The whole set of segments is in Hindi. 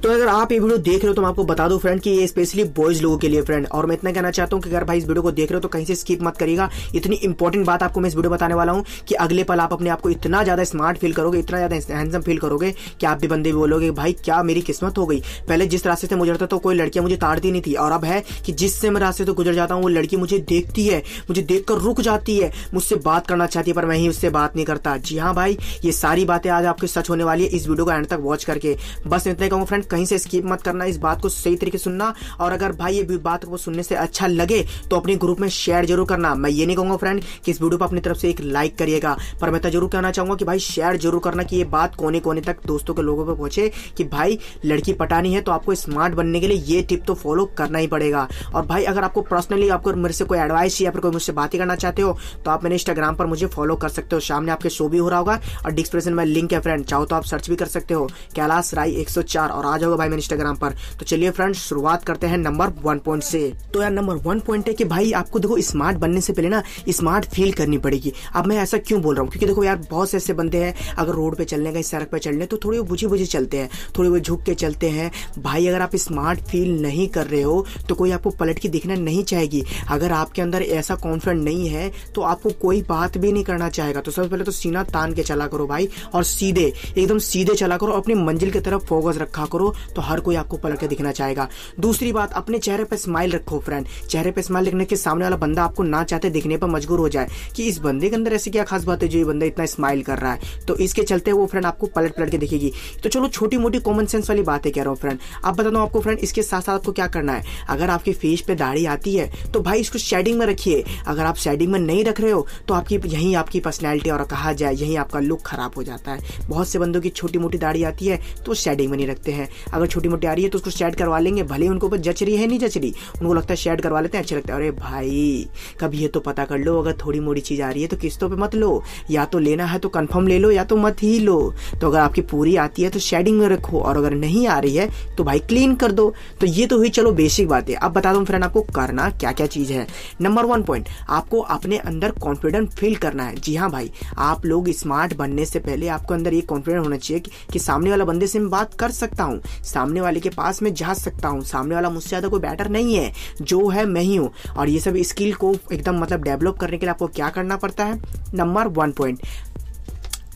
तो अगर आप ये वीडियो देख रहे हो तो मैं आपको बता दूं फ्रेंड कि ये स्पेशली बॉयज लोगों के लिए फ्रेंड, और मैं इतना कहना चाहता हूं कि अगर भाई इस वीडियो को देख रहे हो तो कहीं से स्किप मत करिएगा। इतनी इंपॉर्टेंट बात आपको मैं इस वीडियो बताने वाला हूं कि अगले पल आप अपने आप को इतना ज्यादा स्मार्ट फील करोगे, इतना ज्यादा हैंडसम फील करोगे कि आप भी बंदे बोलोगे भाई क्या मेरी किस्मत हो गई। पहले जिस रास्ते से गुजरता तो कोई लड़कियां मुझे ताड़ती नहीं थी, और अब है कि जिससे मैं रास्ते से गुजर जाता हूँ वो लड़की मुझे देखती है, मुझे देखकर रुक जाती है, मुझसे बात करना चाहती है, पर मैं ही उससे बात नहीं करता। जी हाँ भाई, ये सारी बातें आज आपके सच होने वाली है इस वीडियो को एंड तक वॉच करके। बस इतना ही कहूंगा फ्रेंड, कहीं से स्किप मत करना, इस बात को सही तरीके से सुनना, और अगर भाई ये बात को सुनने से अच्छा लगे तो अपने ग्रुप में शेयर जरूर करना। मैं ये नहीं कहूंगा फ्रेंड कि इस वीडियो पर अपनी तरफ से एक लाइक करिएगा, पर मैं तो जरूर कहना चाहूंगा कि भाई शेयर जरूर करना कि ये बात कोने कोने तक दोस्तों के लोगों पर पहुंचे कि भाई लड़की पटानी है तो आपको स्मार्ट बनने के लिए ये टिप तो फॉलो करना ही पड़ेगा। और भाई अगर आपको पर्सनली आपको मेरे से कोई एडवाइस या फिर कोई मुझसे बातें करना चाहते हो तो आप मेरे इंस्टाग्राम पर मुझे फॉलो कर सकते हो, सामने आपके शो भी हो रहा होगा और डिस्क्रिप्शन में लिंक है फ्रेंड, चाहो तो आप सर्च भी कर सकते हो कैलाश राय 104 और आ जाओगे भाई मेरे इंस्टाग्राम पर। तो चलिए फ्रेंड शुरुआत करते हैं नंबर 1 पॉइंट से। तो यार नंबर 1 पॉइंट है कि भाई आपको देखो स्मार्ट बनने से पहले ना स्मार्ट फील करनी पड़ेगी। अब मैं ऐसा क्यों बोल रहा हूँ, क्योंकि देखो यार बहुत से ऐसे बंदे हैं अगर रोड पे चलने का सड़क पे चलने तो थोड़ी बुझे बुझे चलते हैं, थोड़ी वो झुक के चलते हैं। भाई अगर आप स्मार्ट फील नहीं कर रहे हो तो कोई आपको पलट के दिखना नहीं चाहेगी। अगर आपके अंदर ऐसा कॉन्फिडेंट नहीं है तो आपको कोई बात भी नहीं करना चाहेगा। तो सबसे पहले तो सीना तान के चला करो भाई, और सीधे एकदम सीधे चला करो, अपनी मंजिल की तरफ फोकस रखा करो, तो हर कोई आपको पलट के दिखना चाहेगा। दूसरी बात, अपने चेहरे पे स्माइल रखो फ्रेंड। चेहरे पे स्माइल रखने के सामने वाला बंदा आपको ना चाहते दिखने पर मजबूर हो जाए कि इस बंदे के अंदर ऐसी क्या खास बात है जो ये बंदा इतना स्माइल कर रहा है, तो इसके चलते वो फ्रेंड आपको पलट पलट के दिखेगी। तो चलो छोटी मोटी कॉमन सेंस वाली बातें कह रहा हूँ फ्रेंड। अब बता दो आपको फ्रेंड, इसके साथ साथ आपको क्या करना है। अगर आपके फेस पे दाढ़ी आती है तो भाई इसको शेडिंग में रखिए। अगर आप शेडिंग में नहीं रख रहे हो तो आपकी यही आपकी पर्सनैलिटी और कहा जाए यही आपका लुक खराब हो जाता है। बहुत से बंदों की छोटी मोटी दाढ़ी आती है तो शेडिंग में नहीं रखते हैं। अगर छोटी मोटी आ रही है तो उसको शेड करवा लेंगे, भले उनको ऊपर जच रही है नहीं जच रही, उनको लगता है शेड करवा लेते हैं अच्छे लगता है। अरे भाई कभी ये तो पता कर लो, अगर थोड़ी मोटी चीज आ रही है तो किस्तों पे मत लो, या तो लेना है तो कंफर्म ले लो या तो मत ही लो। तो अगर आपकी पूरी आती है तो शेडिंग में रखो, और अगर नहीं आ रही है तो भाई क्लीन कर दो। तो ये तो हुई चलो बेसिक बातें। अब बता दूं फ्रेंड आपको करना क्या क्या चीज है। नंबर 1 पॉइंट, आपको अपने अंदर कॉन्फिडेंट फील करना है। जी हाँ भाई, आप लोग स्मार्ट बनने से पहले आपको अंदर ये कॉन्फिडेंट होना चाहिए कि सामने वाला बंदे से मैं बात कर सकता हूँ, सामने वाले के पास में जा सकता हूँ, सामने वाला मुझसे ज्यादा कोई बेटर नहीं है, जो है मैं ही हूँ। और ये सब स्किल को एकदम मतलब डेवलप करने के लिए आपको क्या करना पड़ता है। नंबर 1 पॉइंट,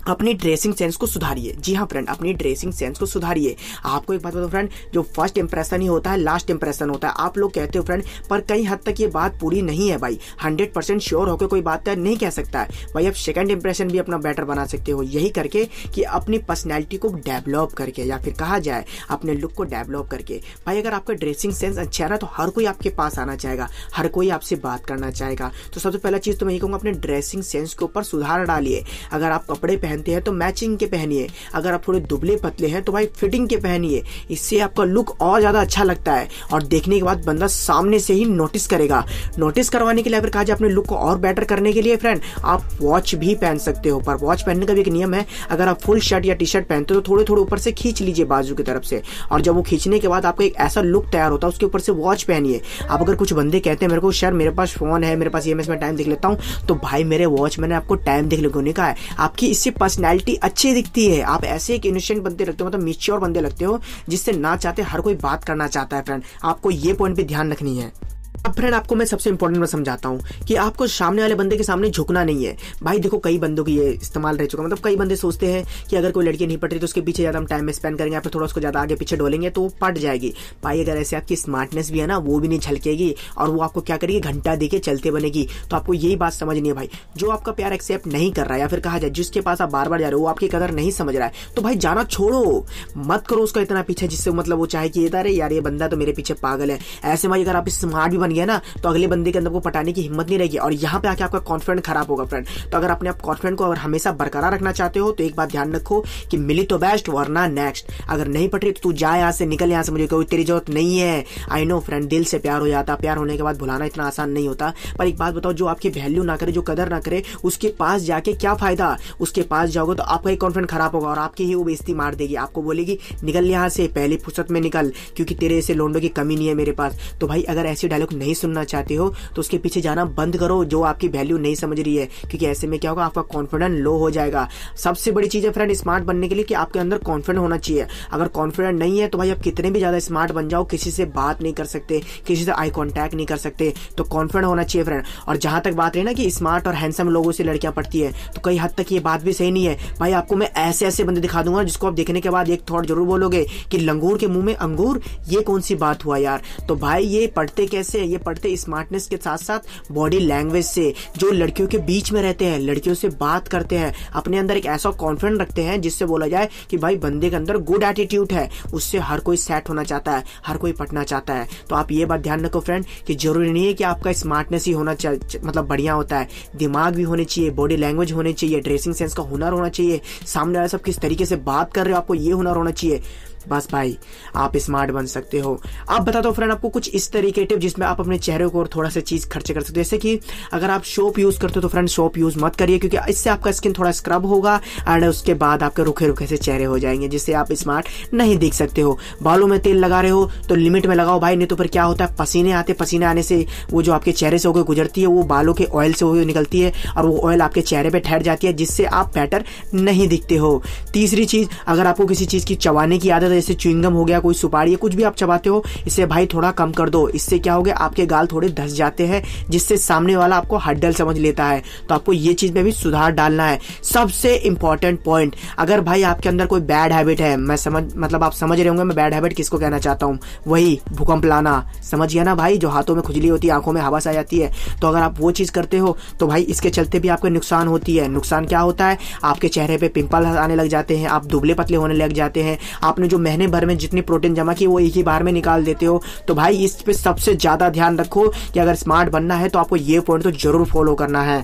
अपनी ड्रेसिंग सेंस को सुधारिए। जी हाँ फ्रेंड, अपनी ड्रेसिंग सेंस को सुधारिए। आपको एक बात बताऊं फ्रेंड, जो फर्स्ट इंप्रेशन ही होता है लास्ट इंप्रेशन होता है। आप लोग कहते हो फ्रेंड, पर कई हद तक ये बात पूरी नहीं है भाई। 100% श्योर होकर कोई बात नहीं कह सकता है भाई। आप सेकंड इंप्रेशन भी अपना बेटर बना सकते हो, यही करके कि अपनी पर्सनैलिटी को डेवलप करके, या फिर कहा जाए अपने लुक को डेवलप करके। भाई अगर आपका ड्रेसिंग सेंस अच्छा है ना तो हर कोई आपके पास आना चाहेगा, हर कोई आपसे बात करना चाहेगा। तो सबसे पहला चीज तो मैं ये कहूँगा, अपने ड्रेसिंग सेंस के ऊपर सुधार डालिए। अगर आप कपड़े पहनते हैं तो मैचिंग के पहनिए, अगर आप थोड़े दुबले पतले हैं तो भाई फिटिंग के पहनिए। इससे आपका लुक और ज्यादा अच्छा लगता है, और देखने के बाद बंदा सामने से ही नोटिस करेगा। नोटिस करवाने के लिए अगर कहा जाए अपने लुक को और बेटर करने के लिए फ्रेंड, आप वॉच भी पहन सकते हो। पर वॉच पहनने का भी एक नियम है, अगर आप फुल शर्ट या टी शर्ट पहनते हो तो थोड़े थोड़े ऊपर से खींच लीजिए बाजू की तरफ से, और जब वो खींचने के बाद आपका एक ऐसा लुक तैयार होता है उसके ऊपर से वॉच पहनिए। आप अगर कुछ बंदे कहते हैं मेरे को सर मेरे पास फोन है, मेरे पास EMS में टाइम देख लेता हूँ, तो भाई मेरे वॉच मैंने आपको टाइम देख लेने का है। आपकी इससे पर्सनैलिटी अच्छी दिखती है, आप ऐसे एक इनोसेंट बंदे लगते हो, मतलब मैच्योर बंदे लगते हो, जिससे ना चाहते हर कोई बात करना चाहता है फ्रेंड। आपको ये पॉइंट भी ध्यान रखनी है। अब फ्रेंड आपको मैं सबसे इंपॉर्टेंट में समझाता हूँ कि आपको सामने वाले बंदे के सामने झुकना नहीं है। भाई देखो कई बंदों की ये इस्तेमाल रह चुका, मतलब कई बंदे सोचते हैं कि अगर कोई लड़की नहीं पट रही तो उसके पीछे ज्यादा हम टाइम स्पेंड करेंगे या फिर थोड़ा उसको ज्यादा आगे पीछे डोलेंगे तो वो पट जाएगी। भाई अगर ऐसे आपकी स्मार्टनेस भी है ना वो भी नहीं झलकेगी, और वो आपको क्या करेगी घंटा देके चलते बनेगी। तो आपको यही बात समझनी है भाई, जो आपका प्यार एक्सेप्ट नहीं कर रहा है या फिर कहा जाए जिसके पास आप बार बार जा रहे हो वो आपकी कदर नहीं समझ रहा है, तो भाई जाना छोड़ो, मत करो उसका इतना पीछे जिससे मतलब वो चाहे कि अरे यार ये बंदा तो मेरे पीछे पागल है। ऐसे भाई अगर आप स्मार्ट भी बन गए ना तो अगले बंदे के अंदर को पटाने की हिम्मत नहीं रहेगी, और यहाँ पे आके आपका कॉन्फिडेंस खराब होगा फ्रेंड। तो अगर अपने आप कॉन्फिडेंस को अगर हमेशा बरकरार रखना चाहते हो तो एक बात ध्यान रखो कि मिली तो बेस्ट वरना नेक्स्ट। अगर नहीं पट रही तो तू जा यहाँ से, निकल यहाँ से, मुझे कोई तेरी जरूरत नहीं है। आई नो फ्रेंड, दिल से प्यार हो जाता, प्यार होने के बाद भुलाना इतना आसान नहीं होता। पर एक बात बताओ, जो आपकी वैल्यू ना करे, जो कदर ना करे, उसके पास जाके क्या फायदा। उसके पास जाओगे तो आपका ही कॉन्फिडेंस खराब होगा और आपकी ही वो बेइज्जती मार देगी। आपको बोलेगी निकल यहाँ से, पहली फुर्सत में निकल, क्योंकि तेरे ऐसे लोंडों की कमी नहीं है मेरे पास। तो भाई अगर ऐसे डायलॉग नहीं सुनना चाहते हो तो उसके पीछे जाना बंद करो, जो आपकी वैल्यू नहीं समझ रही है, क्योंकि ऐसे में क्या होगा, आपका कॉन्फिडेंस लो हो जाएगा। सबसे बड़ी चीज है फ्रेंड स्मार्ट बनने के लिए कि आपके अंदर कॉन्फिडेंट होना चाहिए। अगर कॉन्फिडेंट नहीं है तो भाई आप कितने भी ज्यादा स्मार्ट बन जाओ, किसी से बात नहीं कर सकते, किसी से आई कॉन्टैक्ट नहीं कर सकते। तो कॉन्फिडेंट होना चाहिए फ्रेंड। और जहां तक बात रही ना कि स्मार्ट और हैंडसम लोगों से लड़कियां पढ़ती है, तो कई हद तक ये बात भी सही नहीं है भाई। आपको मैं ऐसे ऐसे बंदे दिखा दूंगा जिसको आप देखने के बाद एक थॉट जरूर बोलोगे कि लंगूर के मुंह में अंगूर, ये कौन सी बात हुआ यार। तो भाई ये पढ़ते कैसे है, ये पढ़ते स्मार्टनेस के साथ साथ बॉडी लैंग्वेज से, जो लड़कियों के बीच में रहते हैं, लड़कियों से बात करते हैं, अपने अंदर एक ऐसा कॉन्फिडेंस रखते हैं जिससे बोला जाए कि भाई बंदे के अंदर गुड एटीट्यूड है, उससे हर कोई सेट होना चाहता है, हर कोई पटना चाहता है। तो आप ये बात ध्यान रखो फ्रेंड कि जरूरी नहीं है कि आपका स्मार्टनेस ही होना मतलब बढ़िया होता है, दिमाग भी होने चाहिए, बॉडी लैंग्वेज होनी चाहिए, ड्रेसिंग सेंस का हुनर होना चाहिए, सामने वाला सब किस तरीके से बात कर रहे हो आपको ये हुनर होना चाहिए। बस भाई आप स्मार्ट बन सकते हो। आप बताता हूँ फ्रेंड आपको कुछ इस तरीके टिप जिसमें आप अपने चेहरे को और थोड़ा सा चीज खर्चे कर सकते हो। जैसे कि अगर आप सोप यूज करते हो तो फ्रेंड सोप यूज मत करिए, क्योंकि इससे आपका स्किन थोड़ा स्क्रब होगा एंड उसके बाद आपके रुखे रुखे से चेहरे हो जाएंगे, जिससे आप स्मार्ट नहीं दिख सकते हो। बालों में तेल लगा रहे हो तो लिमिट में लगाओ भाई, नहीं तो फिर क्या होता है, पसीने आते, पसीने आने से वो जो आपके चेहरे से होकर गुजरती है वो बालों के ऑयल से होकर निकलती है और वो ऑयल आपके चेहरे पे ठहर जाती है, जिससे आप बेटर नहीं दिखते हो। तीसरी चीज, अगर आपको किसी चीज की चबाने की आदत है, जैसे च्युइंगम हो गया, कोई सुपारी है, कुछ भी आप चबाते हो, इससे भाई थोड़ा कम कर दो। इससे क्या हो गया, आपके गाल थोड़े धस जाते हैं, जिससे सामने वाला आपको हड्डल समझ लेता है। तो आपको ये चीज में भी सुधार डालना है। सबसे इंपॉर्टेंट पॉइंट, अगर भाई आपके अंदर कोई बैड हैबिट है, मैं मतलब आप समझ रहे होंगे मैं बैड हैबिट किसको कहना चाहता हूँ, वही भूकंप लाना, समझ गया ना भाई, जो हाथों में खुजली होती है, आंखों में हवा आ जाती है। तो अगर आप वो चीज करते हो तो भाई इसके चलते भी आपको नुकसान होती है। नुकसान क्या होता है, आपके चेहरे पे पिंपल आने लग जाते हैं, आप दुबले पतले होने लग जाते हैं, आपने जो महीने भर में जितनी प्रोटीन जमा की वो एक ही बार में निकाल देते हो। तो भाई इस पे सबसे ज्यादा ध्यान रखो कि अगर स्मार्ट बनना है तो आपको ये पॉइंट तो जरूर फॉलो करना है।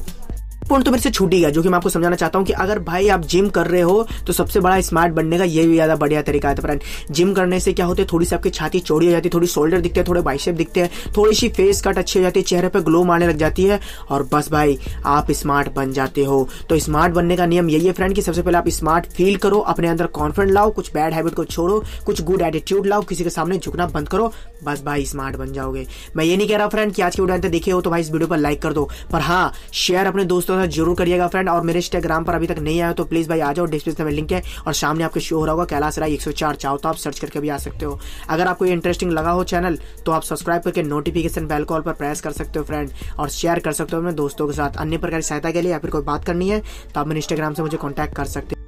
पॉइंट तो मेरे से छूट ही गया, जो कि मैं आपको समझाना चाहता हूं कि अगर भाई आप जिम कर रहे हो तो सबसे बड़ा स्मार्ट बनने का ये भी ज्यादा बढ़िया तरीका है। तो फ्रेंड जिम करने से क्या होता है, थोड़ी सी आपकी छाती चौड़ी हो जाती है, थोड़ी शोल्डर दिखते हैं, थोड़े बाइसेप दिखते हैं, थोड़ी सी फेस कट अच्छी हो जाती है, चेहरे पे ग्लो मारने लग जाती है और बस भाई आप स्मार्ट बन जाते हो। तो स्मार्ट बनने का नियम यही है फ्रेंड कि सबसे पहले आप स्मार्ट फील करो, अपने अंदर कॉन्फिडेंस लाओ, कुछ बैड हैबिट को छोड़ो, कुछ गुड एटीट्यूड लाओ, किसी के सामने झुकना बंद करो, बस भाई स्मार्ट बन जाओगे। मैं ये नहीं कह रहा फ्रेंड कि आज की वीडियो देखे हो तो भाई इस वीडियो पर लाइक कर दो, पर हाँ शेयर अपने दोस्तों के साथ जरूर करिएगा फ्रेंड। और मेरे इंस्टाग्राम पर अभी तक नहीं आया तो प्लीज भाई आ जाओ, डिस्क्रिप्शन में लिंक है और सामने आपके शो हो रहा होगा कैलाश राय 104, चाहो तो आप सर्च करके भी आ सकते हो। अगर आपको ये इंटरेस्टिंग लगा हो चैनल तो आप सब्सक्राइब करके नोटिफिकेशन बेल कॉल पर प्रेस कर सकते हो फ्रेंड, और शेयर कर सकते हो अपने दोस्तों के साथ। अन्य प्रकार की सहायता के लिए या फिर कोई बात करनी है तो आप मेरे इंस्टाग्राम से मुझे कॉन्टैक्ट कर सकते हो।